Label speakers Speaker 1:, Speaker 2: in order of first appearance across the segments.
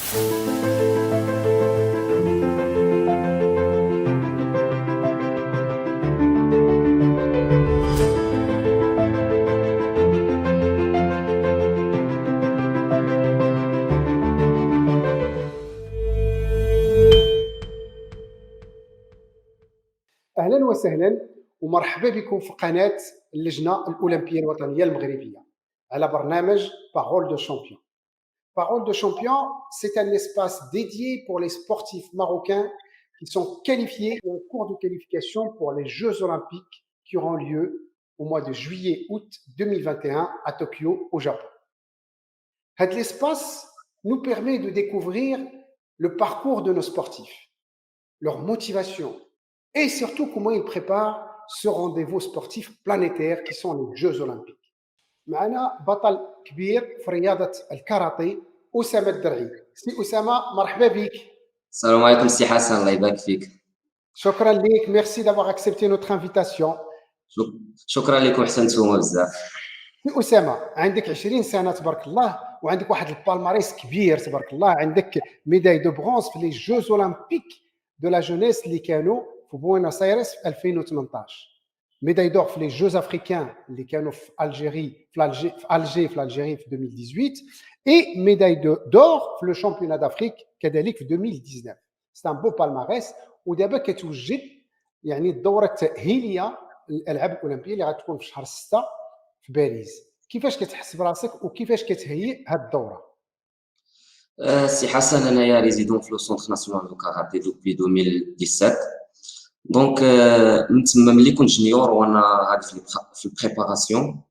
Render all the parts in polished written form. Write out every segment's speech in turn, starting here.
Speaker 1: أهلا وسهلا ومرحبا بكم في قناة اللجنة الأولمبية الوطنية المغربية على برنامج Parole de Champion. Parole de Champion, c'est un espace dédié pour les sportifs marocains qui sont qualifiés ou en cours de qualification pour les Jeux olympiques qui auront lieu au mois de juillet-août 2021 à Tokyo, au Japon. Cet espace nous permet de découvrir le parcours de nos sportifs, leur motivation et surtout comment ils préparent ce rendez-vous sportif planétaire qui sont les Jeux olympiques. معنا بطل كبير في رياضة الكاراتيه أسامة الدرعي. سي أسامة مرحبا بك.
Speaker 2: السلام عليكم سي حسن، الله يبارك فيك.
Speaker 1: شكرا لك، ميرسي d'avoir accepté notre invitation.
Speaker 2: شكرا لكم، حسنتوما بزاف.
Speaker 1: سي أسامة عندك 20 سنة تبارك الله وعندك واحد البالماريس كبير تبارك الله، عندك ميداي دو برونز في لي جوز اولمبيك دو لا جونيس اللي كانوا في بوينوس ايرس في 2018، ميداي دور في لي جوز افريكان اللي كانوا في الجيري في الجي في الجيري في 2018 اي ميداي دور في لو شامبيونات دافريك كذلك في 2019. سي ان بو بالماريس. ودابا كتوجد يعني الدوره التاهيليه للالعاب الاولمبيه اللي غتكون في شهر 6 في باريس. كيفاش كتحس براسك وكيفاش كتهيئ هاد الدوره؟
Speaker 2: سي حسن، انايا ريزيدون في لو سونتر ناسيونال دو كاراتي دوبي 2017. دونك من تما ملي كنت جونيور وانا غادي في البريباراسيون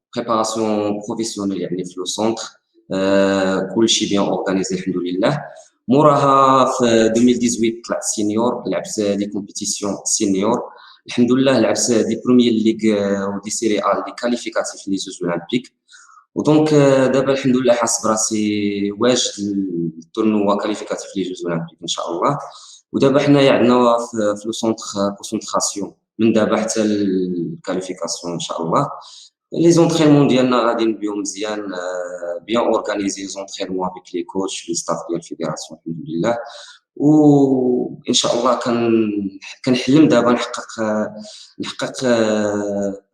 Speaker 2: بروفيسيونيل، يعني في لو سونتر كلشي بيان اورغانيزي الحمد لله. موراها في 2018 طلعت سينيور، لعبت دي كومبيتيسيون سينيور الحمد لله، لعبت دي بروميير ليغ ودي سيري ا دي كاليفيكاتيف لي جوز اولمبيك. ودونك دابا الحمد لله حاس براسي واجد التورنوا كاليفيكاتيف لي جوز اولمبيك ان شاء الله. ودابا حنايا عندنا في لو سونتر كونسونطراسيون من دابا حتى الكاليفيكاسيون ان شاء الله. لي زونطرينمون ديالنا غادي نبيو مزيان، بيان اورغانيزي زونطرينمون افيك لي كوتش لي ستاف ديال الفيدراسيون الحمد لله. وان شاء الله كنحلم دابا نحقق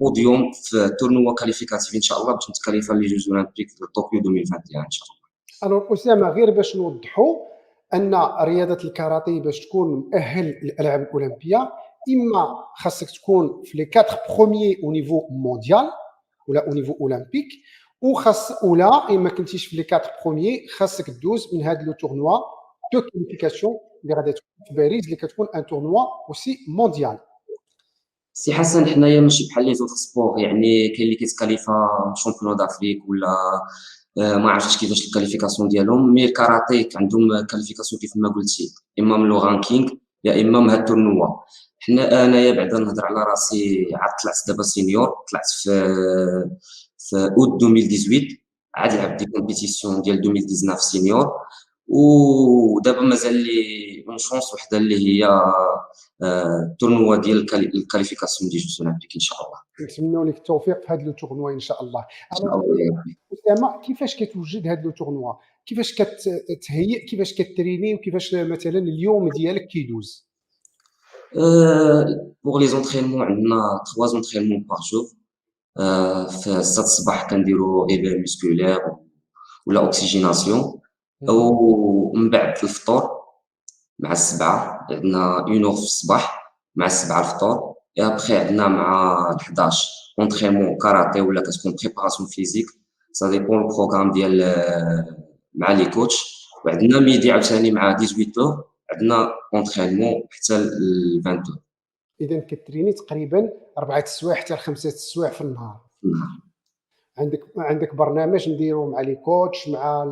Speaker 2: بوديوم في تورنوا كاليفيكاتيف ان شاء الله باش نتكاليفا لي جوز اولمبيك في طوكيو 2021 ان شاء الله.
Speaker 1: الوغ أسامة، غير باش نوضحوا ان رياضه الكاراتيه باش تكون مؤهل للالعاب الاولمبيه اما خاصك تكون في لي 4 بروميي او نيفو مونديال ولا او نيفو اولمبيك، ولا اما كنتيش في لي 4 بروميي خاصك دوز من هاد لو تورنوا دو كاليفيكاسيون اللي غادي تكون في باريس اللي كتكون ان تورنوا اوسي مونديال.
Speaker 2: سي حسن، حنايا ماشي بحال لي زوطر سبور، يعني كاين اللي كيتكاليفا شامبيون دافريك ولا ما عرفتش كيفاش الكاليفيكاسيون ديالهم، مي الكاراتيك عندهم كاليفيكاسيون كيف ما قلتي، اما من لو رانكينغ يا اما من هاد التورنوا. انايا بعدا نهضر على راسي، عاد طلعت دابا سينيور، طلعت في اوت 2018 عاد لعبت دي كومبيتيسيون ديال 2019 سينيور. ودابا مازال لي اون شونس وحده اللي هي التورنوا ديال الكاليفيكاسيون دي جوز اولمبيك ان شاء الله.
Speaker 1: نتمنوا لك التوفيق في هاد لو تورنوا ان شاء الله.
Speaker 2: ان شاء الله يا ربي.
Speaker 1: أسامة، كيفاش كتوجد هاد لو تورنوا؟ كيفاش كتهيئ؟ كيفاش كتريني؟ وكيفاش مثلا اليوم ديالك كيدوز؟
Speaker 2: بوغ لي زونطرينمون عندنا 3 زونطرينمون باغ جور. في 6 الصباح كنديرو ايبير مسكولير ولا اوكسيجيناسيون، ومن بعد الفطور مع 7 عندنا 1 اور في الصباح، مع 7 الفطور. اي ابخي عندنا مع 11 اونطرينمون كاراتي ولا كتكون بريباراسيون فيزيك، سا ديبون البروغرام ديال مع لي كوتش. وعندنا ميدي عاوتاني مع 18 عندنا اونطرينمون حتى ل 20.
Speaker 1: اذا كتريني تقريبا 4 السوايع حتى ل 5 السوايع في النهار. عندك برنامج نديرو مع لي كوتش مع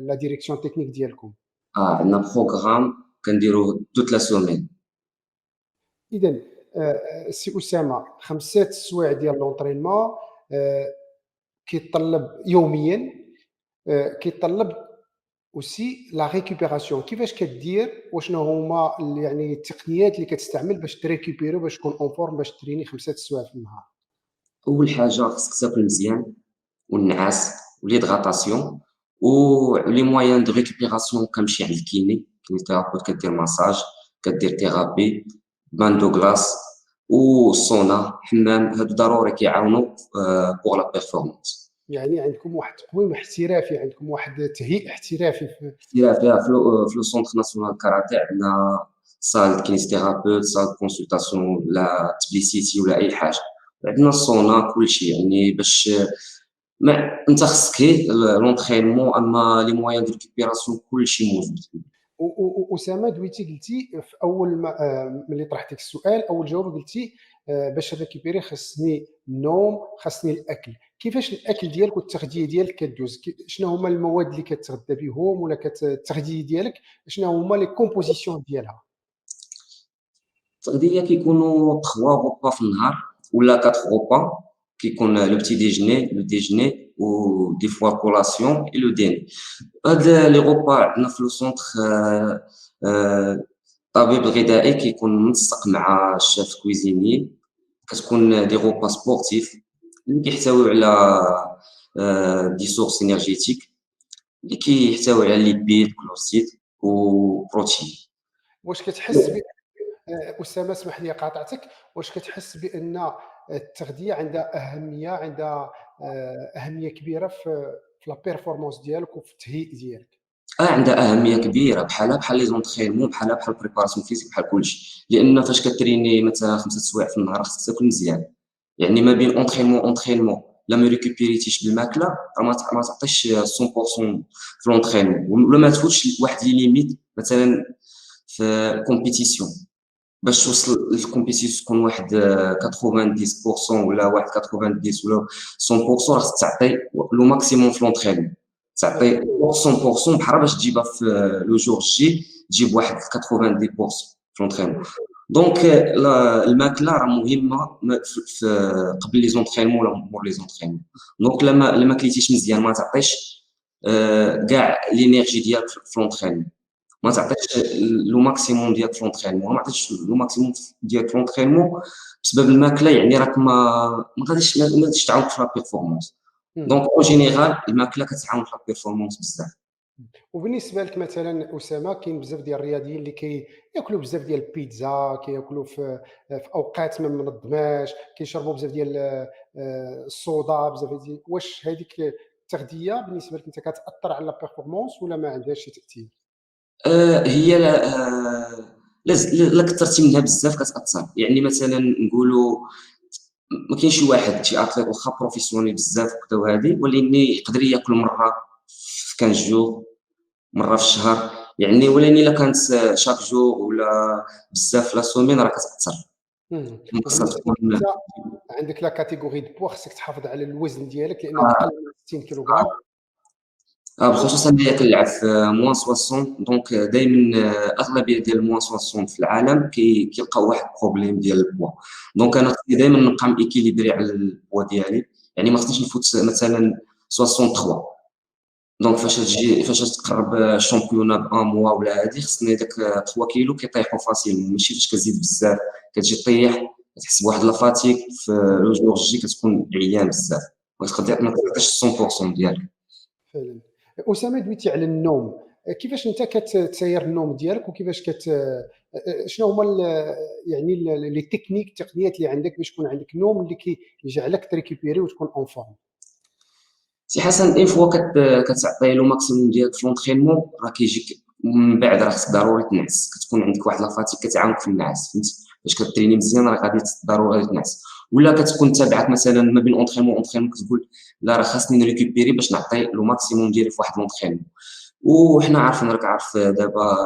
Speaker 1: لا ديريكسيون تكنيك ديالكم؟
Speaker 2: عندنا بروغرام كنديروه توت لا سومين.
Speaker 1: اذا سي اسامه، 5 السوايع ديال لونطرينمون كيتطلب يوميا، كيتطلب اوسي لا ريكوبيراسيون. كيفاش كدير وشنو هما يعني التقنيات اللي كتستعمل باش تريكوبيري باش تكون اون فورم باش تريني 5 السوايع في النهار؟
Speaker 2: اول حاجه خصك تاكل مزيان والنعاس وليدغاطاسيون، ولي مويان دو ريكوبيراسيون كنمشي عند الكيني كينيثيرابيوت كدير ماساج كدير ثيرابي بان دو غلاس والسونا حمام هادو ضروري كيعاونوا بوغ لا بيرفورمانس.
Speaker 1: يعني عندكم واحد التقويم احترافي، عندكم واحد التهيئ احترافي في.
Speaker 2: فيها في لو سونتر ناسيونال كاراتيه عندنا صال كينيثيرابيوت صال كونسلطاسيون ولا تبليسيتي ولا اي حاجه، عندنا السونا كلشي يعني باش ما انت خصك لونطرينمون اما لي مويان دو ريكوبيراسيون كلشي موجود.
Speaker 1: أسامة دويتي قلتي في أول ما ملي طرحت لك السؤال أول جواب قلتي باش نريكيبيري خصني النوم خصني الأكل. كيفاش الأكل ديالك والتغذية ديالك كدوز؟ شنو هما المواد اللي كتغذى بهم ولا التغذية ديالك شنو هما لي كومبوزيسيون ديالها؟
Speaker 2: التغذيه كيكونوا 3 غوبا في النهار ولا 4 غوبا، كيكون لو بتي ديجيني لو ديجيني و دي فوا كولاسيون اي لو ديني. هاد لي غوبا عندنا في لو سونتر الطبيب الغذائي كيكون منسق مع الشيف كويزيني، كتكون دي غوبا سبورتيف اللي كيحتويو على دي سورس انرجيتيك اللي كيحتوي على ليبيد كلوسيد وبروتين.
Speaker 1: واش كتحس أسامة اسمح لي قاطعتك، واش كتحس بأن التغذية عندها أهمية كبيرة في لا بيرفورمانس ديالك وفي التهيئ ديالك؟
Speaker 2: عندها اهميه كبيره بحال لي زونطرينمون بحال بريباراسيون فيزيك بحال كلشي، لان فاش كتريني مثلا 5 سوايع في النهار خصك تاكل مزيان، يعني ما بين اونطرينمون لا ما ريكوبيريتيش بالماكله راه ما تعطيش 100% في لونطرينمون، ولا ما تفوتش واحد لي ليميت مثلا في كومبيتيسيون باش توصل للكومبيتيسيون تكون واحد 90% ولا واحد 90 ولا 100% راه تعطي لو ماكسيموم في لونطرينمون، تعطي 100% بحال باش تجيبها في لو جور جي تجيب واحد 90% في لونطرينمون. دونك الماكله راه مهمه قبل لي زونطرينمون ولا مور لي زونطرينمون. دونك لما كليتيش مزيان ما تعطيش كاع لينيرجي ديالك في لونطرينمون، ما تعطيش لو ماكسيموم ديالك في لونطرينمون، ما عطيتش لو ماكسيموم ديالك في لونطرينمون بسبب الماكله، يعني راك ما غاديش تعاونك في لا بيرفورمانس.
Speaker 1: إمم.
Speaker 2: دونك اون جينيرال الماكله كتعاون في لا بيرفورمانس بزاف.
Speaker 1: وبالنسبة لك مثلًا أسامة، كاين بزاف ديال الرياضيين اللي كياكلوا بزاف ديال البيتزا، كياكلوا في أوقات ما منظماش، كيشربوا بزاف ديال الصودا، بزاف ديال واش هذيك التغذية بالنسبة لك أنت كتأثّر على لا بيرفورمانس والّا ما عندهاش شي تأثير؟
Speaker 2: هي لا كثرتي منها بزاف كتاثر، يعني مثلا نقولوا ما كاينش شي واحد شي اتليت واخا بروفيسيونيل بزاف وكذا وهادي ولكن يقدر ياكل مره في 15 جور مره في الشهر، يعني ولكن الا كانت شاك جور ولا بزاف لا سومين راه كتاثر. خاصها
Speaker 1: وبالنسبة
Speaker 2: تكون
Speaker 1: لك أنت عندك لا كاتيجوري دو بوا خصك تحافظ على الوزن ديالك لأنه أقل من 60 كيلوغرام. و
Speaker 2: بخصوص أنايا كنلعب في موان 60 دونك دايما اغلبيه ديال موان 60 في العالم كيلقاو واحد البروبليم ديال البوا، دونك انا خصني دايما نبقى ميكيليبري على البوا ديالي، يعني ما خصنيش نفوت مثلا 63. دونك فاش تقرب الشامبيونا بان موا ولا هادي خصني داك 3 كيلو كيطيحوا فاسيل، ماشي فاش كتزيد بزاف كتجي طيح كتحس بواحد لافاتيك في لو جور جي كتكون عيان بزاف ما تقدرش 100% ديالك.
Speaker 1: فعلًا. أسامة دويتي على النوم، كيفاش أنت كتساير النوم ديالك وكيفاش شنو هما يعني لي تكنيك التقنيات اللي عندك باش يكون عندك نوم اللي كيجعلك تريكيبيري وتكون اون فورم؟
Speaker 2: سي حسن اون فوا كتعطي لو ماكسيموم ديالك في لونطرينمون راه كيجيك من بعد راه خصك ضروري تنعس، كتكون عندك واحد لافاتيك كتعاونك في النعاس، فهمتي فاش كتريني مزيان راه غادي ضروري تنعس، ولا كتكون تابعك مثلا ما بين اونطرينمون كتقول لا راه خاصني نريكوبيري باش نعطي لو ماكسيموم ديالي في واحد لونطرينمون. وحنا عارفين راك عارف دابا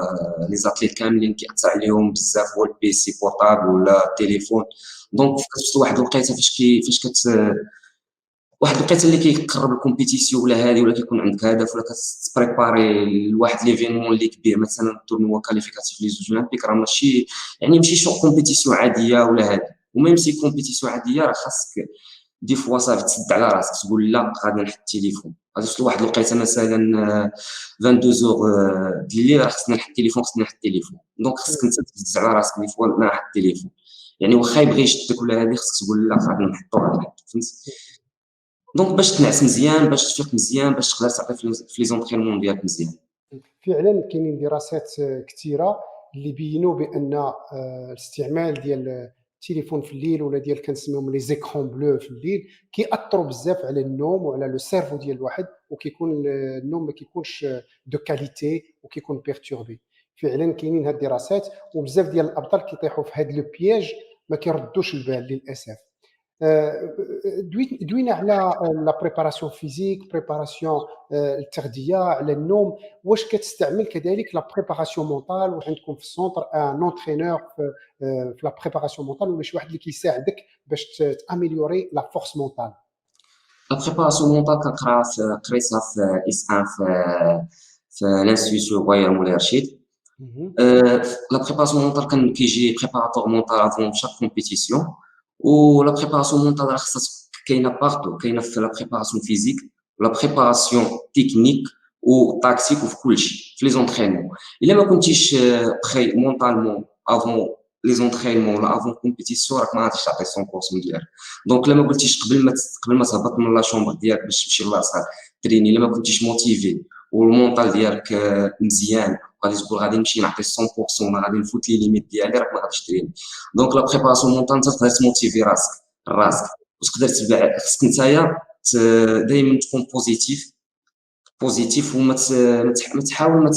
Speaker 2: لي زاتليت كاملين كيأثر عليهم بزاف هو البيسي بورطابل ولا التليفون، دونك كتوصل واحد الوقيته فاش واحد الوقيته اللي كيقرب الكومبيتيسيون ولا هادي ولا كيكون عندك هدف ولا كتبريباري لواحد ليفينمون اللي كبير مثلا تورنوا كاليفيكاتيف لي زوج اولمبيك راه ماشي يعني ماشي شو كومبيتيسيون عاديه ولا هادي، وميم سي كومبيتيسيون عاديه راه خاصك دي فوا صافي تسد على راسك تقول لا غادي نحط التليفون، غادي توصل لواحد الوقيته مثلا 22 زور د الليل راه خصني نحط التليفون دونك خصك انت تهز على راسك دي فوا لا نحط التليفون، يعني واخا يبغي يشدك ولا هادي خصك تقول لا غادي نحطو فهمت. دونك باش تنعس مزيان، باش تفيق مزيان، باش تقدر تعطي في لي زونطرينمون ديالك مزيان.
Speaker 1: فعلًا كاينين دراسات كتيرة اللي بيّنوا بأن الاستعمال ديال التليفون في الليل ولا ديال كنسميوهم les écrans bleus في الليل كيأثّروا بزاف على النوم وعلى لو سيرفو ديال الواحد، وكيكون النوم ما كيكونش de qualité وكيكون perturbé. فعلًا كاينين هاد الدراسات وبزاف ديال الأبطال كيطيحوا في هاد le piège ما كيردوش البال للأسف. دوينا على لا بريباراسيون فيزيك، بريباراسيون التغذية، على النوم، واش كتستعمل كذلك لا بريباراسيون مونطال؟ واش عندكم في السونتر ان انترينور في لا بريباراسيون مونطال ولا شي واحد اللي كيساعدك باش تاميليوري لا فورس مونطال؟
Speaker 2: لا بريباراسيون مونطال كنقرا قريتها في اس 1 في الانستيتيو بايرن مولاي رشيد.
Speaker 1: اهم،
Speaker 2: لا بريباراسيون مونطال كان كيجي بريباراتور مونطال افون شاك كومبيتيسيون. ولا بريباراسيون مونطال راه خاصها كاينه بارتو، كاينه في لا بريباراسيون فيزيك ولا بريباراسيون تكنيك وتاكتيك وفي كلشي في لي زونترينمون. الا ما كنتيش بخي مونطالمون افون لي زونترينمون ولا افون كومبيتيسيون راك ما غاديش تعطي 100% ديالك. دونك الا ما قلتيش قبل ما تهبط من لا شومبر ديالك باش تمشي للاصال تريني، الا ما كنتيش موتيفي والمونطال ديالك مزيان غادي تقول غادي نمشي نعطي 100% غادي نفوت لي ليميت ديالي، راك ما غاديش تريني. دونك لا بريباراسيون مونطال انت تقدر تموتيفي راسك وتقدر تبع. خصك نتايا دائما تكون بوزيتيف وما ما تحاول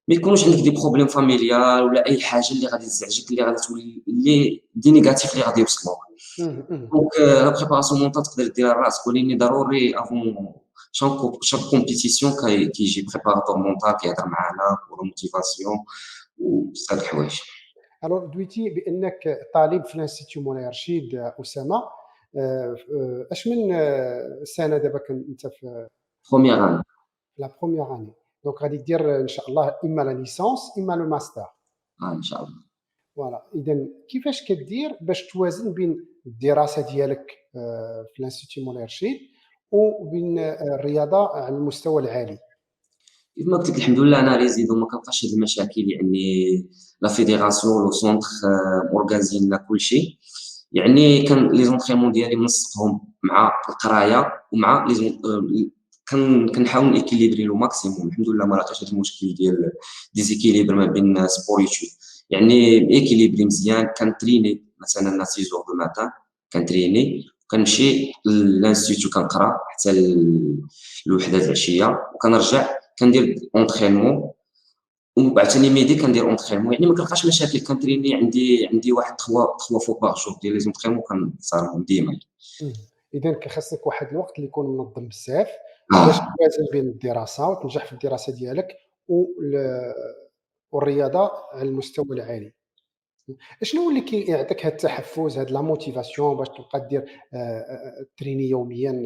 Speaker 2: ما يكونوش عندك دي بروبليم فاميليال ولا اي حاجه اللي غادي تزعجك اللي غادي تولي اللي دي نيجاتيف اللي غادي يوصلوك.
Speaker 1: اهم، اهم.
Speaker 2: دونك لا بريباراسيون مونطال تقدر ديرها لراسك، ولكن ضروري افون شاك كومبيتيسيون كيجي بريباراتور مونطال كيهضر معانا ولا موتيفاسيون وبزاف د الحوايج.
Speaker 1: الوغ دويتي بأنك طالب في الانستيتيو مولاي رشيد أسامة، اش من سنة دابا أنت في
Speaker 2: بروميير اني.
Speaker 1: لا بروميير اني؟ دونك غادي دير إن شاء الله إما لا ليسونس إما لو ماستر.
Speaker 2: ان شاء الله.
Speaker 1: فوالا، إذا كيفاش كدير باش توازن بين الدراسة ديالك في الانستيتيو مولاي رشيد وبين الرياضة على المستوى العالي؟
Speaker 2: كيف ما قلت لك الحمد لله انا ريزيدو ما كنبقاش هاد المشاكل، يعني لا فيديراسيون لو سونتر مورغانزين لنا كلشي. يعني كان لي زونطريمون ديالي منسقهم مع القرايه ومع لي كنحاول نيكيليبري لو ماكسيموم. الحمد لله ما لقيتش هاد المشكل ديال ديزيكيليبر ما بين سبور يوتيوب. يعني ايكيليبري مزيان. كنتريني مثلا 6 جور دو ماتان، كنتريني كنمشي للانستيتيو كنقرا حتى الوحده د العشيه وكنرجع كندير اونطرينمون ومن بعد ثاني ميدي كندير اونطرينمون. يعني ما كنلقاش مشاكل. كنتريني عندي واحد 3 فوا باغ جور ديال لي زونطرينمون كنصارهم ديما.
Speaker 1: إذا خاصك واحد الوقت اللي يكون منظم بزاف باش
Speaker 2: اه
Speaker 1: توازن بين الدراسة وتنجح في الدراسة ديالك والرياضة على المستوى العالي. شنو هو اللي كيعطيك هاد التحفز، هاد لا موتيفاسيون باش تبقى دير تريني يوميًا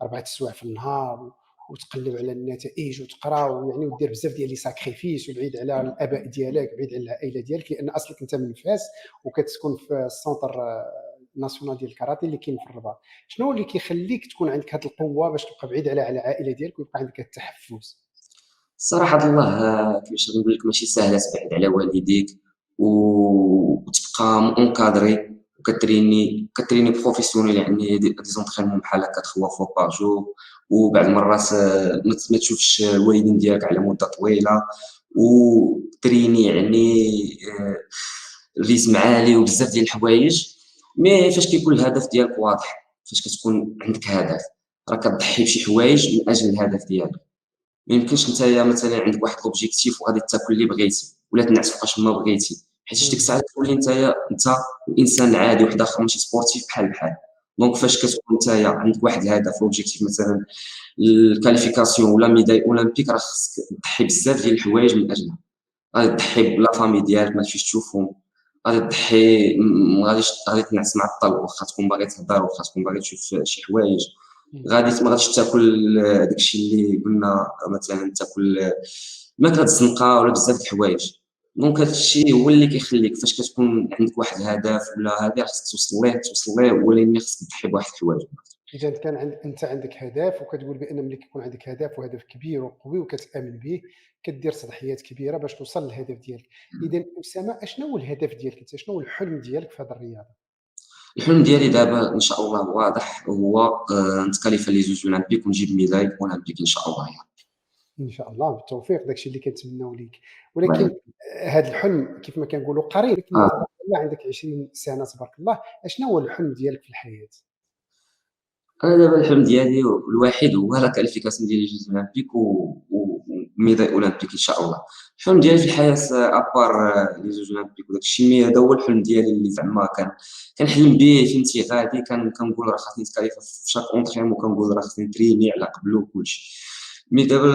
Speaker 1: 4 السوايع في النهار وتقلّب على النتائج وتقرا ويعني ودير بزاف ديال لي ساكريفيس وبعيد على الآباء ديالك، بعيد على العائلة ديالك، لأن أصلك أنت من فاس وكتسكن في السونتر ناسيونال ديال الكاراتيه اللي كاين في الرباط. شنو هو اللي كيخلّيك تكون عندك هاد القوة باش تبقى بعيد على العائلة ديالك ويبقى عندك هاد التحفز؟
Speaker 2: الصراحه الله كيفاش غنقول لك ماشي ساهله تبعد على والديك وتبقى اونكادري كتريني بروفيسيونيل. يعني دي زونطرينمون بحال هكا 3 فوا باغ جور. وبعض المرات ما تشوفش الوالدين ديالك على مده طويله وتريني يعني الريتم عالي وبزاف ديال الحوايج. مي فاش كيكون الهدف ديالك واضح، فاش كتكون عندك هدف راك كتضحي بشي حوايج من اجل الهدف ديالك. ما يمكنش نتايا مثلا عندك واحد لوبجيكتيف وغادي تاكل اللي بغيتي ولا تنعس فوقاش ما بغيتي، حيت ديك
Speaker 1: إمم،
Speaker 2: الساعه تولي نتايا انت انسان عادي واحد اخر ماشي سبورتيف بحال. دونك فاش كتكون نتايا عندك واحد الهدف لوبجيكتيف مثلا الكاليفيكاسيون ولا ميداي اولمبيك، راه خصك تضحي بزاف ديال الحوايج من اجلها. غادي تضحي بلا فامي ديالك ما تمشيش تشوفهم، غادي تضحي غادي تنعس معطل واخا تكون باغي تهضر واخا تكون باغي تشوف شي حوايج.
Speaker 1: إمم.
Speaker 2: ما غاديش تاكل داكشي اللي قلنا مثلا تاكل ماكله الزنقه ولا بزاف د الحوايج. دونك هذا الشيء هو اللي كيخليك فاش كتكون عندك واحد الهدف ولا هذا خصك توصل ليه ولكن خصك تضحي بواحد الحوايج.
Speaker 1: إذا كان أنت عندك هدف وكتقول بأن ملي كيكون عندك هدف وهدف كبير وقوي وكتآمن به، كدير تضحيات كبيرة باش توصل للهدف ديالك. إذا أسامة، أشنو هو الهدف ديالك أنت؟ شنو هو الحلم ديالك في هذه الرياضة؟
Speaker 2: الحلم ديالي دابا ان شاء الله واضح، هو نتكاليفا لي زوج اولمبيك ونجيب ميداي اولمبيك ان شاء الله يعني.
Speaker 1: إن شاء الله بالتوفيق، داك الشيء اللي كنتمناو ليك.
Speaker 2: الله
Speaker 1: ولكن هذا الحلم كيف ما كنقولوا قريب، ولكن
Speaker 2: آه.
Speaker 1: تبارك الله عندك 20 سنة تبارك الله، أشنو هو الحلم ديالك في الحياة؟
Speaker 2: انا دابا الحلم ديالي الوحيد هو لا كاليفيكاسيون ديال لي جوز اولمبيك وميداي اولمبيك ان شاء الله. الحلم ديالي في الحياه ابار لي جوج اولمبيك وداك الشيء، مي هذا هو الحلم ديالي اللي زعما كنحلم به فهمتي غادي، كنقول راه خاصني نتكاليفا في شاك اونطريمون، وكنقول راه خاصني نتريني على قبله وكلشي. مي دابا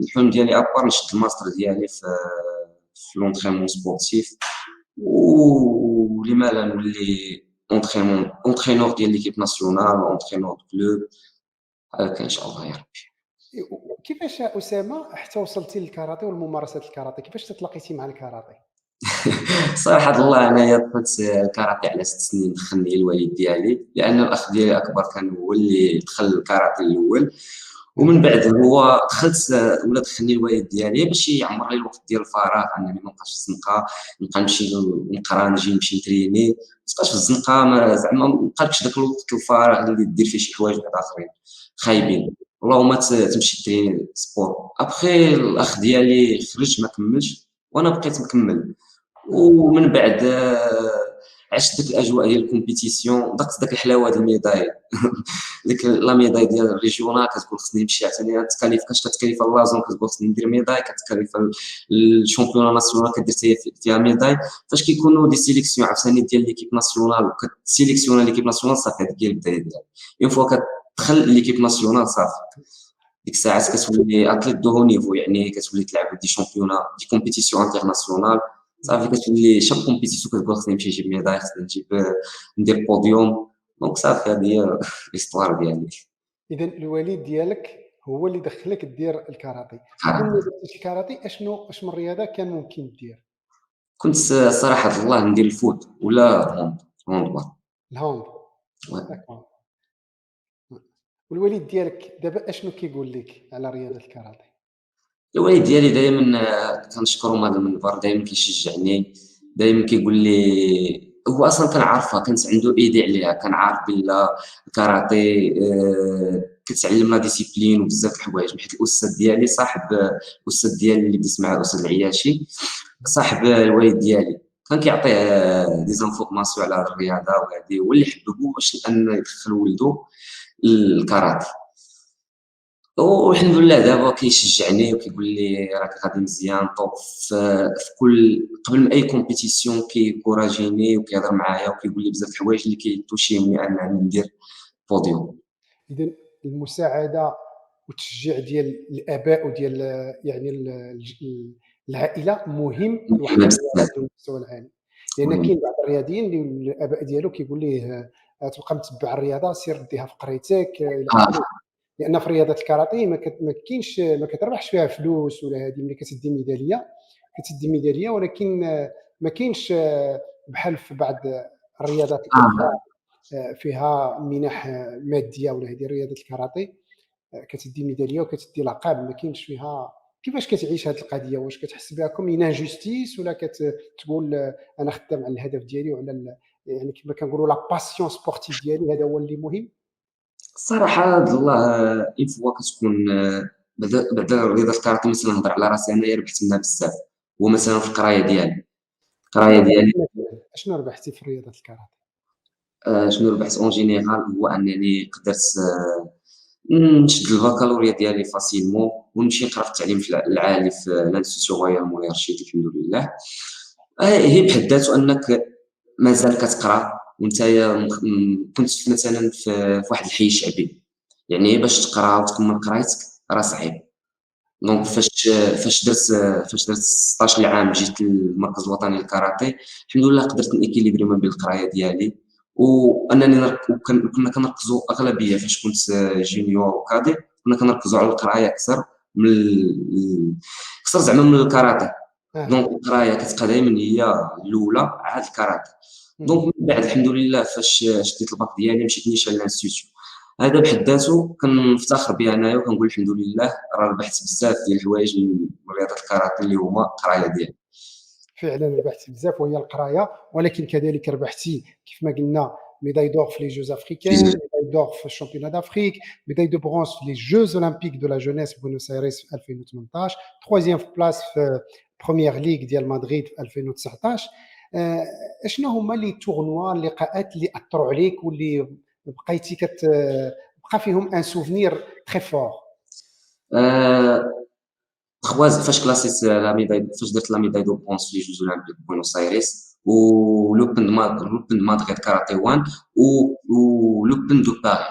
Speaker 2: الحلم ديالي ابار نشد الماستر ديالي في لونطريمون سبورتيف، ولما لا نولي اونترينور ديال ليكيب ناسيونال، اونترينور دو كلوب، هكا ان شاء الله يا ربي.
Speaker 1: كيفاش أسامة حتى وصلتي للكاراتيه ولممارسة الكاراتيه، كيفاش تلاقيتي مع الكاراتيه؟
Speaker 2: صراحة الله أنايا دخلت الكاراتيه على 6 سنين، دخلني الوالد ديالي، لأن الأخ ديالي الأكبر كان هو اللي دخل الكاراتيه الأول، ومن
Speaker 1: أها،
Speaker 2: بعد هو دخلت، ولا دخلني الوالد ديالي باش يعمر لي الوقت ديال الفراغ، انني ما نبقاش في الزنقه، نبقى نمشي نقرا نجي نمشي نتريني، ما تبقاش في الزنقه، زعما ما بقالكش داك الوقت الفراغ اللي دير فيه شي حوايج واحد اخرين
Speaker 1: أها،
Speaker 2: خايبين، اللهم تمشي تريني سبور. ابخي الاخ ديالي خرج ما كملش، وانا بقيت مكمل.
Speaker 1: أها.
Speaker 2: ومن بعد عشت ديك الاجواء ديال الكومبيتيسيون، ذقت داك الحلاوه ديال الميداي ديك لا ميداي ديال الريجيونال، كتقول خصني نمشي عاوتاني تكاليف، كتكاليف لازون كتقول خصني ندير ميداي، كتكاليف الشامبيون ناسيونال كدير فيها ميداي. فاش كيكونوا دي سيليكسيون عاوتاني ديال ليكيب ناسيونال، وكتسيليكسيون ليكيب ناسيونال، صافي هذيك هي البدايه ديالها. اون فوا كتدخل ليكيب ناسيونال صافي، ديك الساعات كتولي اتليت دو هو نيفو، يعني كتولي تلعب دي شامبيونا دي كومبيتيسيون انترناسيونال، صافي كتولي شاك كومبيتيسيون كتقول خصني نمشي نجيب ميداي، خصني نجيب ندير بوديوم. دونك صافي هذه هي ليستوار ديالي.
Speaker 1: إذا الوالد ديالك هو اللي دخلك دير الكاراتيه. قبل ما درتي الكاراتيه أش من رياضة كان ممكن دير؟
Speaker 2: كنت صراحة الله ندير الفوت ولا هوندبال.
Speaker 1: الهاند.
Speaker 2: Ouais.
Speaker 1: داكور. والوالد ديالك دابا أشنو كيقول لك على رياضة الكاراتيه؟
Speaker 2: الوالد ديالي دايما كنشكرو من هذا المنبر، دايما كيشجعني، دايما كيقول لي هو اصلا كنعرفها، كانت عنده ايدي عليها، كان عارف بلا الكاراتيه كتعلمنا ديسيبلين وبزاف د الحوايج، حيت الاستاذ ديالي صاحب الاستاذ ديالي اللي بديت معاه الاستاذ العياشي، صاحب الوالد ديالي، كان كيعطيه دي زانفورماسيون على هاد الرياضه، وهذه هو اللي حببو باش ان يدخل ولدو الكاراتيه. والحمد لله دابا كيشجعني وكيقول لي راك غادي مزيان طوب في كل قبل ما اي كومبيتيسيون، كيكوراجيني وكيهضر معايا وكيقول لي بزاف د الحوايج اللي كيتوشيوني انني ندير بوديوم.
Speaker 1: إذا المساعدة والتشجيع ديال الآباء وديال يعني العائلة مهم لواحد
Speaker 2: مهم
Speaker 1: الرياضة
Speaker 2: بزاف.
Speaker 1: على المستوى العالي، لأن
Speaker 2: مهم.
Speaker 1: كاين بعض الرياضيين اللي الآباء ديالو كيقول ليه تبقى متبع الرياضة سير ديها في قريتك إلى آخره،
Speaker 2: اه.
Speaker 1: لأن في رياضة الكاراتيه ما كاينش ما كتربحش فيها فلوس ولا هذه، ملي كتدي ميدالية كتدي ميدالية، ولكن ما كاينش بحال في بعض الرياضات الأخرى
Speaker 2: اه.
Speaker 1: فيها منح مادية ولا هذه رياضة الكاراتيه كتدي ميدالية وكتدي لقب، ما كاينش فيها. كيفاش كتعيش هذه القضية؟ واش كتحس بها كوم اون انجوستيس ولا كتقول أنا خدام على الهدف ديالي وعلى يعني كما كنقولوا لا باسيون سبورتيف ديالي هذا هو اللي مهم؟
Speaker 2: الصراحه هاد الله اون فوا كتكون بعدا رياضه الكاراتيه، مثلا نهضر على راسي انايا ربحت منها بزاف، هو مثلا في القرايه ديالي،
Speaker 1: شنو
Speaker 2: القرايه
Speaker 1: ربحتي
Speaker 2: ديالي
Speaker 1: مثلًا؟ شنو ربحتي في رياضة الكاراتيه؟
Speaker 2: شنو ربحت اون جينيرال، هو انني قدرت نشد البكالوريا ديالي فاسيلمون، ونمشي نقرا في التعليم العالي في لانستيتيو رويال مولاي رشيد الحمد لله. هي بحد ذاته انك مازال كتقرا ونتايا كنت مثلا في واحد الحي شعبي، يعني باش تقرا وتكمل قرايتك راه صعيب. دونك
Speaker 1: أها،
Speaker 2: فاش درت 16 عام جيت للمركز الوطني للكاراتيه، الحمد لله قدرت نيكيليبري ما بين القرايه ديالي وانني كنا كنركزوا اغلبيه فاش كنت جونيور وكادي، كنا كنركزوا على القرايه اكثر من اكثر زعما من الكاراتيه. دونك
Speaker 1: أها،
Speaker 2: القرايه كتبقى دائما هي الاولى، عاد الكاراتيه.
Speaker 1: اهم.
Speaker 2: دونك من بعد الحمد لله فاش شديت الباك ديالي مشيت نيشان لانستيتيو، هذا بحد ذاته كنفتخر به انايا، وكنقول الحمد لله راه ربحت بزاف ديال الحوايج من رياضه الكاراتيه اللي هما القرايه ديالي.
Speaker 1: فعلًا ربحتِ بزاف وهي القراية، ولكن كذلك ربحتِ كيف ما قلنا médaille d'or في les Jeux africains, médaille d'or في الشامبيونات d'Afrique, médaille de bronze في les Jeux olympiques de la jeunesse Buenos Aires في 2018, troisième place في première ligue ديال مدريد في 2019. اشنو هما لي تورنوا اللقاءات اللي اثروا عليك واللي بقيتي بقى فيهم ان سوفنير تري فور؟
Speaker 2: فاش كلاسيت لا ميداي، فاش درت لا ميداي دو برونز في لي جوز اولمبيك بوينوس ايريس، ولوبن مدريد كاراتي 1، ولوبن دو باري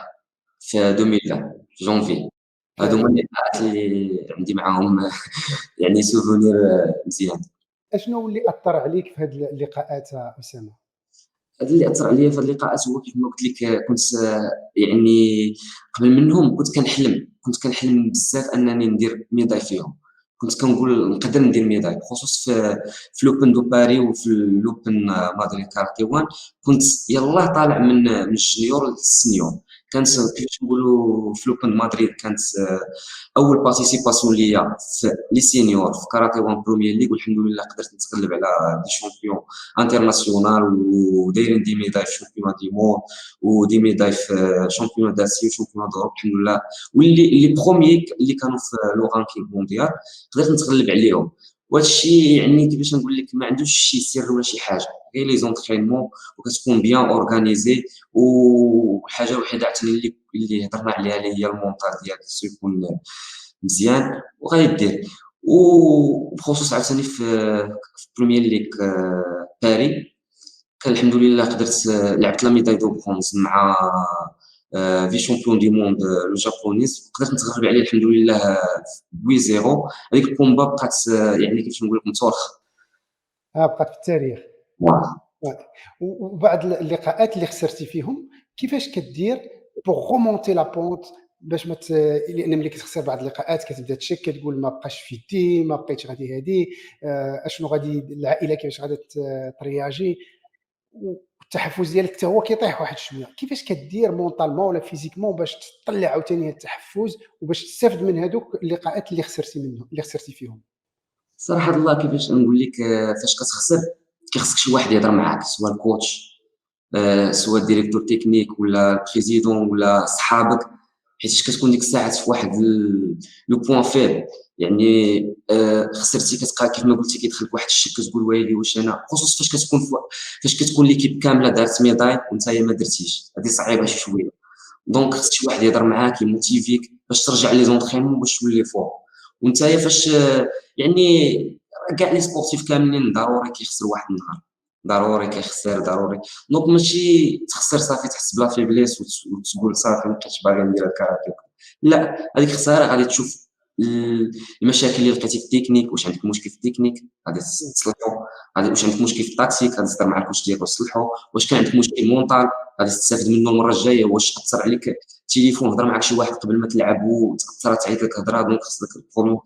Speaker 2: في 2020 في جونفي. هادو هما اللقاءات اللي عندي معاهم يعني سوفونير مزيان.
Speaker 1: اشنو هو اللي اثر عليك في هذه اللقاءات اسامه؟
Speaker 2: هذا اللي اثر عليا في هذه اللقاءات هو كيف ما قلت لك، كنت يعني قبل منهم كنت كنحلم بزاف انني ندير ميداي فيهم. كنت كنقول نقدر ندير ميداي، بخصوص في لوبن دو باري وفي لوبن مدريد كاراتي 1. كنت يلاه طالع من الجونيور للسنيور. كانت كيفاش نقولوا في لوبن مدريد كانت اول بارتيسيباسيون ليا في لي سينيور في كاراتي 1 بروميير ليغ، والحمد لله قدرت نتغلب على دي شامبيون انترناسيونال، ودايرين دي ميداي في شامبيون دي مون، ودي ميداي في شامبيون داسيا وشامبيون دوروب الحمد لله. واللي بروميي اللي كانوا في لو رانكينغ مونديال قدرت نتغلب عليهم. وهذا الشيء يعني كيفاش نقول لك ما عندوش شي سر ولا شي حاجه، غير لي زونطرينمون وكتكون بيان اورغانيزي. وحاجه الوحيده عاوتاني اللي هضرنا عليها اللي هي المونطاج ديالك خصو يكون مزيان وغيدير. وبخصوص عاوتاني في بريمير ليغ باري كان الحمد لله قدرت لعبت لا ميداي دو برونز مع في شامبيون دي موند لو جابونيز، قدرت نتغلب عليه الحمد لله 8-0. هذيك الكومبا بقات يعني كيفاش نقول لك متورخه.
Speaker 1: بقات في التاريخ. وبعد اللقاءات اللي خسرتي فيهم كيفاش كدير بوغ رومونتي لا بونت باش لان ملي كتخسر بعض اللقاءات كتبدا تشك، كتقول ما بقاش في يدي، ما بقيتش غادي هادي، اشنو غادي العائله كيفاش غادي ترياجي، والتحفز ديالك حتى هو كيطيح واحد شويه. كيفاش كدير مونطالمون ولا فيزيكمون باش تطلع عاوتاني هاد التحفز وباش تستافد من هذوك اللقاءات اللي خسرتي فيهم؟
Speaker 2: صراحه الله كيفاش نقول لك، فاش كتخسر كيخصك شي واحد يهضر معاك، سواء الكوتش، سواء الديريكتور تكنيك ولا البريزيدون ولا صحابك، حيت كتكون ديك الساعات في واحد لو بوين فيل. يعني خسرتي كتبقى كيف ما قلتي كيدخلك واحد الشك، كتقول ويلي واش انا، خصوصا فاش كتكون ليكيب كامله دارت ميداي وانت ما درتيش، هذه صعيبه شي شويه. دونك خصك شي واحد يهضر معاك يموتيفيك باش ترجع لي زونطرينمون باش تولي فوق. وانت فاش يعني كاع لي سبورتيف كاملين ضروري كيخسر واحد النهار، ضروري كيخسر ضروري. دونك ماشي تخسر صافي تحس بلا فيبليس وتقول صافي مابقيتش باغي ندير الكاراتيه. لا، هذيك خساره غادي تشوف المشاكل اللي لقيتي في التكنيك، واش عندك مشكل في التكنيك غادي تصلحو، واش عندك مشكل في التاكتيك غادي تهضر مع الكوتش ديالك وتصلحو، واش كان عندك مشكل مونطال غادي تستافد منه المره الجايه، واش اثر عليك التليفون هضر معك شي واحد قبل ما تلعب وتاثرت عليك هضره دونك خصك البروبليم.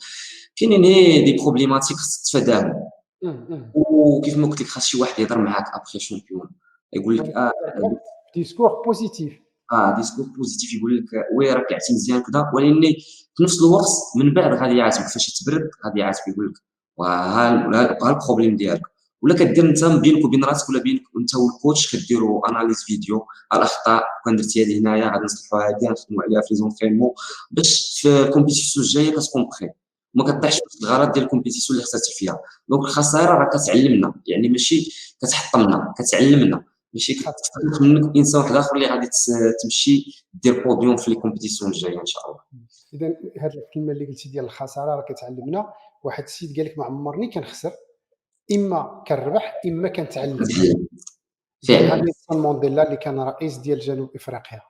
Speaker 2: كاينين دي بروبليماتيك خصك تفاداهم. وكيف ما قلت لك خاص شي واحد يهضر معاك ابخي شامبيون يقول لك
Speaker 1: ديسكور بوزيتيف.
Speaker 2: ديسكور بوزيتيف، يقول لك وي راك لعبتي مزيان كذا، ولكن في نفس الوقت من بعد غادي يعاتبك فاش تبرد، غادي يعاتبك يقول لك ها البروبليم ديالك. ولا كدير انت بينك وبين راسك ولا بينك انت والكوتش كديروا اناليز فيديو الاخطاء، كان درتي هذه هنايا غادي نصلحوها، هذه نخدموا عليها في لي زونطرينمون باش في الكومبيتيسيون الجايه كتكون بخير، ما كطيحش في الغلط ديال الكومبيتيسيون اللي خسرتي فيها. دونك الخساره راه كتعلمنا، يعني ماشي كتحطمنا، كتعلمنا، ماشي كتخلق منك انسان واحد اخر اللي غادي تمشي دير بوديوم في لي كومبيتيسيون الجايه ان شاء الله.
Speaker 1: اذا هذه الكلمه اللي قلتي ديال الخساره راه كتعلمنا. واحد السيد قال لك ما عمرني كنخسر، اما كنربح اما كنتعلم.
Speaker 2: فعلا
Speaker 1: نيلسون مانديلا اللي كان رئيس ديال جنوب افريقيا.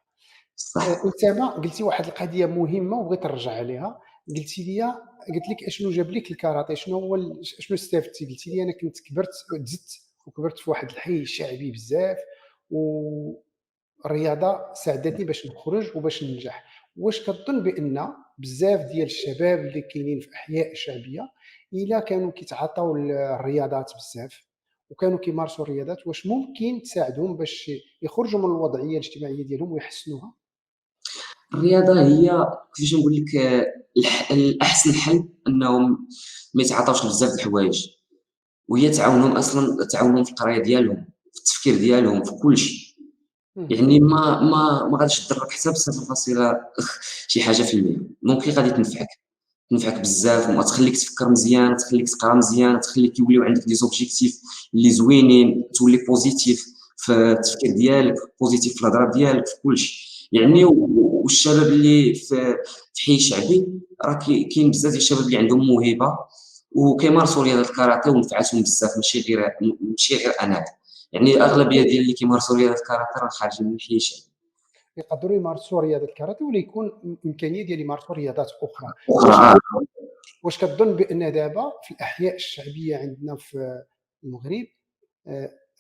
Speaker 2: صح.
Speaker 1: اسامه قلتي واحد القضيه مهمه وبغيت نرجع عليها. قلتي لي، قلت لك اشنو جاب لك الكاراتي، شنو هو شنو استفدتي؟ قلتي لي انا كنت كبرت وكبرت في واحد الحي شعبي بزاف، والرياضه ساعدتني باش نخرج وباش ننجح. واش كتظن بان بزاف ديال الشباب اللي كاينين في احياء شعبيه الا كانوا كيتعاطاو الرياضات بزاف وكانوا كيمارسوا الرياضات، واش ممكن تساعدهم باش يخرجوا من الوضعيه الاجتماعيه ديالهم ويحسنوها؟
Speaker 2: الرياضه هي كيفاش نقول لك، الاحسن حل انهم ما يتعاطاوش بزاف د الحوايج، وهي تعاونهم اصلا، تعاونهم في القرايه ديالهم، في التفكير ديالهم، في كل شيء. يعني ما غاديش تضرك حتى ب0.0 شي حاجة في المِيّة، دونك هي غادي تنفعك بزاف وغتخليك تفكر مزيان، تخليك تقرا مزيان، تخليك يوليو عندك دي زوبجيكتيف اللي زوينين، تولي بوزيتيف في التفكير ديالك، بوزيتيف في الهضرة ديالك، في كلشي. يعني والشباب اللي في حي شعبي راه كاين بزاف ديال الشباب اللي عندهم موهبة وكيمارسوا رياضة الكاراتيه ونفعاتهم بزاف، ماشي غير أنا، يعني الأغلبية ديال اللي كيمارسوا رياضة الكاراتيه راه خارجين من الحي الشعبي.
Speaker 1: يقدروا يمارسوا رياضة الكاراتيه ولا يكون إمكانية ديال يمارسوا رياضات أخرى.
Speaker 2: أخرى
Speaker 1: واش واش كتظن بأن دابا في الأحياء الشعبية عندنا في المغرب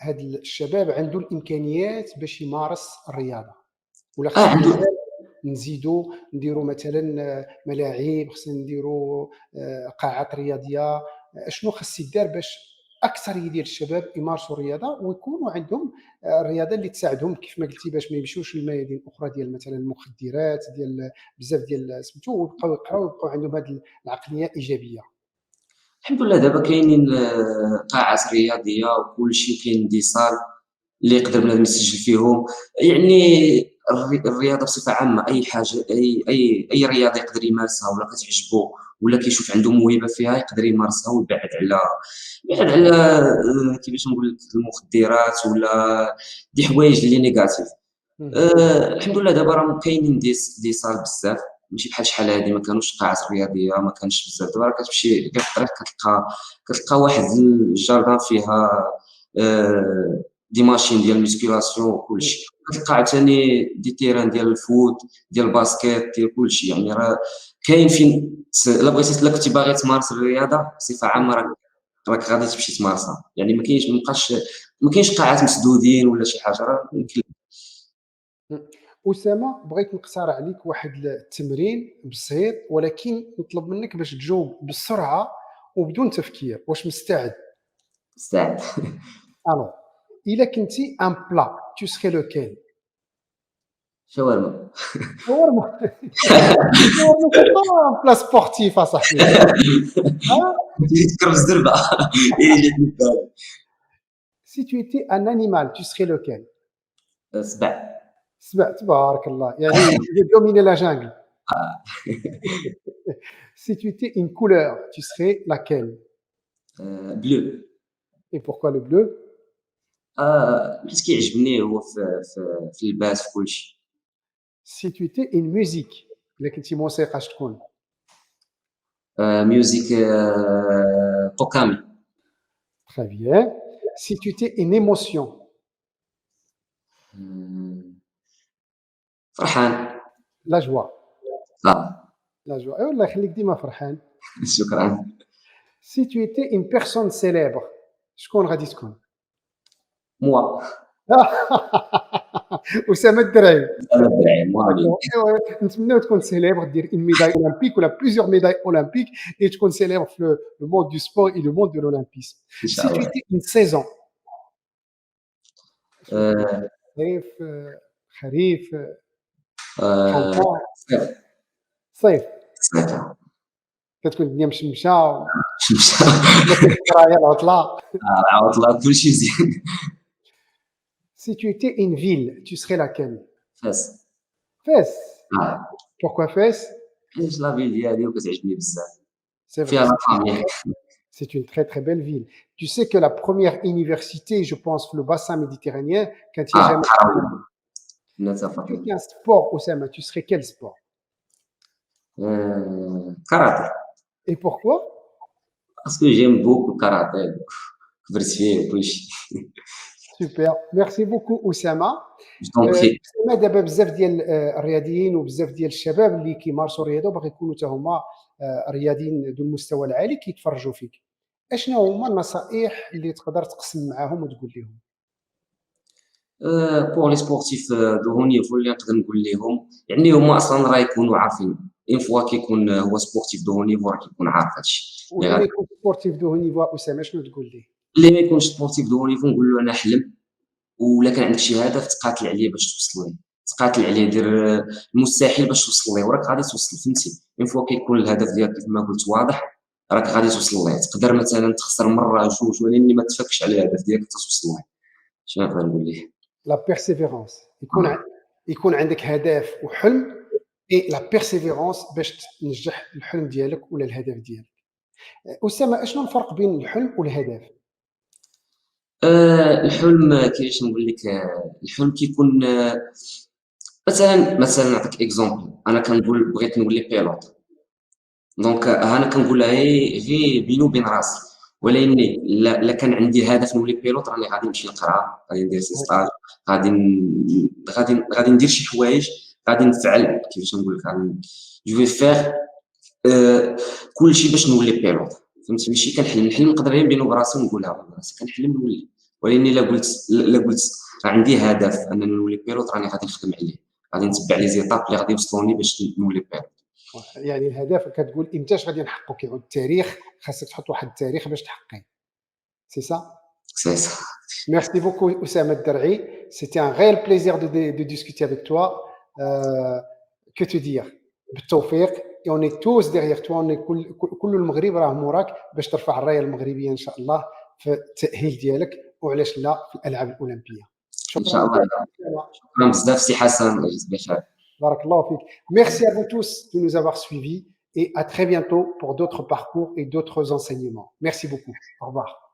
Speaker 1: هاد الشباب عنده الإمكانيات باش يمارس الرياضة، ولا خصنا
Speaker 2: عنده
Speaker 1: مازال نديروا مثلًا ملاعب، خصنا نديروا قاعات رياضية، شنو خاص يدار باش أكثرية ديال الشباب يمارسوا الرياضة ويكونوا عندهم الرياضة اللي تساعدهم كيف ما قلتِ باش ما يمشيوش للميادين الأخرى ديال مثلًا المخدرات، ديال بزاف ديال سميتو ويبقاو يقراو ويبقاو عندهم هاد العقلية إيجابية.
Speaker 2: الحمد لله دابا كاينين قاعات رياضية وكلشي، وكاين دي صال اللي يقدر بنادم يسجل فيهم. يعني الرياضة بصفة عامة أي حاجة، أي رياضة يقدر يمارسها ولا كتعجبو ولا كيشوف عنده موهبة فيها يقدر يمارسها ويبعد على كيفاش نقول لك المخدرات ولا دي حوايج اللي نيجاتيف.
Speaker 1: اهم.
Speaker 2: الحمد لله دابا راه كاينين دي صال بزاف، ماشي بحال شحال هادي ما كانوش قاعات رياضية، ما كانش بزاف. دابا راه كتمشي كاع في الطريق كتلقى واحد الجاردان فيها دي ماشين ديال الميسكيلاسيون وكلشي، كتلقى عاوتاني دي تيران ديال الفوت، ديال الباسكيت، ديال كلشي. يعني راه كاين فين إلا كنتي باغي تمارس الرياضة بصفة عامة راك غادي تمشي تمارسها. يعني ما كاينش قاعات مسدودين ولا شي حاجة، راه يمكن.
Speaker 1: إمم. أسامة بغيت نقترح عليك واحد التمرين بسيط ولكن نطلب منك باش تجاوب بسرعة وبدون تفكير، واش مستعد؟
Speaker 2: ساعد.
Speaker 1: Alors إلا كنتي un plat tu serais lequel؟
Speaker 2: شاورما.
Speaker 1: شاورما الشاورما c'est pas un plat sportif أصاحبي ها
Speaker 2: تجي تكرم الزربة. هي جاتني في بالي.
Speaker 1: si tu étais un animal tu serais lequel؟
Speaker 2: سبع.
Speaker 1: سبع تبارك الله يعني tu veux dominer la jungle. Si tu étais une couleur tu serais laquelle؟
Speaker 2: بلو.
Speaker 1: et pourquoi le bleu؟
Speaker 2: حيت كيعجبني هو في اللباس في كلشي.
Speaker 1: si tu étais une musique إلا كنتي موسيقى اش تكون؟
Speaker 2: ميوزيك طوكامي.
Speaker 1: Très bien. Si tu étais une émotion؟
Speaker 2: آآ فرحان.
Speaker 1: la joie.
Speaker 2: آه.
Speaker 1: la joie الله يخليك ديما فرحان.
Speaker 2: شكرًا.
Speaker 1: Si tu étais une personne célèbre شكون غادي تكون؟
Speaker 2: moi.
Speaker 1: أسامة الدرعي.
Speaker 2: أنا الدرعي moi.
Speaker 1: ايوا نتمناو تكون célèbre دير une médaille olympique ولا plusieurs médailles olympiques et تكون célèbre في le monde du sport et le monde de l'olympisme.
Speaker 2: إن
Speaker 1: Si
Speaker 2: شاء
Speaker 1: tu
Speaker 2: الله.
Speaker 1: étais une saison شنو تكون؟
Speaker 2: آآ
Speaker 1: صيف، خريف،
Speaker 2: آآ
Speaker 1: printemps؟
Speaker 2: صيف.
Speaker 1: صيف.
Speaker 2: صيف.
Speaker 1: كتكون الدنيا مشمشة
Speaker 2: شمسة.
Speaker 1: وما كتكره غير العطلة.
Speaker 2: العواطل كلشي مزيان.
Speaker 1: Si tu étais une ville tu serais laquelle؟
Speaker 2: فاس.
Speaker 1: Fès.
Speaker 2: آه.
Speaker 1: Pourquoi Fès؟
Speaker 2: حيت لا فيل ديالي وكتعجبني بزاف،
Speaker 1: C'est vrai,
Speaker 2: فيها لا فامي.
Speaker 1: c'est une très très belle ville. Tu sais que la première université, je pense, le bassin méditerranéen, كانت هي جامعة.
Speaker 2: القروية.
Speaker 1: Si tu
Speaker 2: متفقين.
Speaker 1: étais un sport, Oussama, tu serais quel sport؟
Speaker 2: كاراتيه.
Speaker 1: Et pourquoi؟
Speaker 2: باسكو جيم بوكو الكاراتيه، كبرت فيه وكلشي.
Speaker 1: Super, merci beaucoup Oussama.
Speaker 2: جو طون بري.
Speaker 1: أسامة دابا بزاف ديال الرياضيين وبزاف ديال الشباب اللي كيمارسوا الرياضة وباغي يكونوا حتى هما رياضيين ذو المستوى العالي كيتفرجوا فيك. أشنو هما النصائح اللي تقدر تقسم معاهم وتقول لهم؟
Speaker 2: بور لي سبورتيف دو هو نيفو اللي نقدر نقول ليهم، يعني هما أصلًا راه يكونوا عارفين، اون فوا كيكون هو سبورتيف دو هو نيفو راه كيكون عارف هادشي اللي
Speaker 1: واللي ما يكونش سبورتيف دو هو نيفو أسامة شنو تقول ليه؟
Speaker 2: اللي ما يكونش سبورتيف دو هو نيفو نقول له أنا حلم، ولا كان عندك شي هدف تقاتل عليه باش توصل ليه، تقاتل عليه دير المستحيل باش توصل ليه وراك غادي توصل، فهمتي؟ اون فوا كيكون الهدف ديالك كيف ما قلت واضح راك غادي توصل ليه. تقدر مثلًا تخسر مرة جوج ولكن ما تفكش على الهدف ديالك حتى توصل ليه. شنو نقدر نقول ليه؟
Speaker 1: لا بيرسيفيرونس يكون عندك هدف وحلم اي لا بيرسيفيرونس باش تنجح الحلم ديالك ولا الهدف ديالك. اسامه، اشنو الفرق بين الحلم والهدف؟
Speaker 2: الحلم كيفاش نقول لك، الحلم كيكون مثلا نعطيك اكزومبل. انا كنقول بغيت نولي بيلوت، دونك انا كنقولها غير بيني وبين راسي، ولكن لا كان عندي هدف نولي بيلوت راني غادي نمشي نقرا، غادي ندير سي ستاج، غادي ندير شي حوايج، غادي نفعل كيفاش نقول لك، غادي جو في فيغ كلشي باش نولي بيلوت. فهمتي؟ ماشي كنحلم الحلم نقدر غير بيني وبراسي ونقولها براسي كنحلم نولي، ولكن الا قلت عندي هدف انني نولي بيلوت راني غادي نخدم عليه، غادي نتبع لي زيتاب اللي غادي يوصلوني باش نولي بيلوت.
Speaker 1: يعني الهدف كتقول امتاش غادي نحققو، كيعود التاريخ، خاصك تحط واحد التاريخ باش تحقيه. سي سا.
Speaker 2: سي سا.
Speaker 1: Merci beaucoup, Oussama Darri. C'était un réel plaisir de discuter avec toi. Que te dire? بالتوفيق. Et on est tous derrière toi. On est كل المغرب راه موراك باش ترفع الرايه المغربيه ان شاء الله في التاهيل ديالك، وعلاش لا في الالعاب الاولمبيه.
Speaker 2: ان
Speaker 1: شكرا
Speaker 2: شاء الله.
Speaker 1: لك.
Speaker 2: شكرا بزاف سي حسن، يجزيك بخير.
Speaker 1: بارك الله فيك. Merci à vous tous de nous avoir suivis et à très bientôt pour d'autres parcours et d'autres enseignements. Merci beaucoup. Au revoir.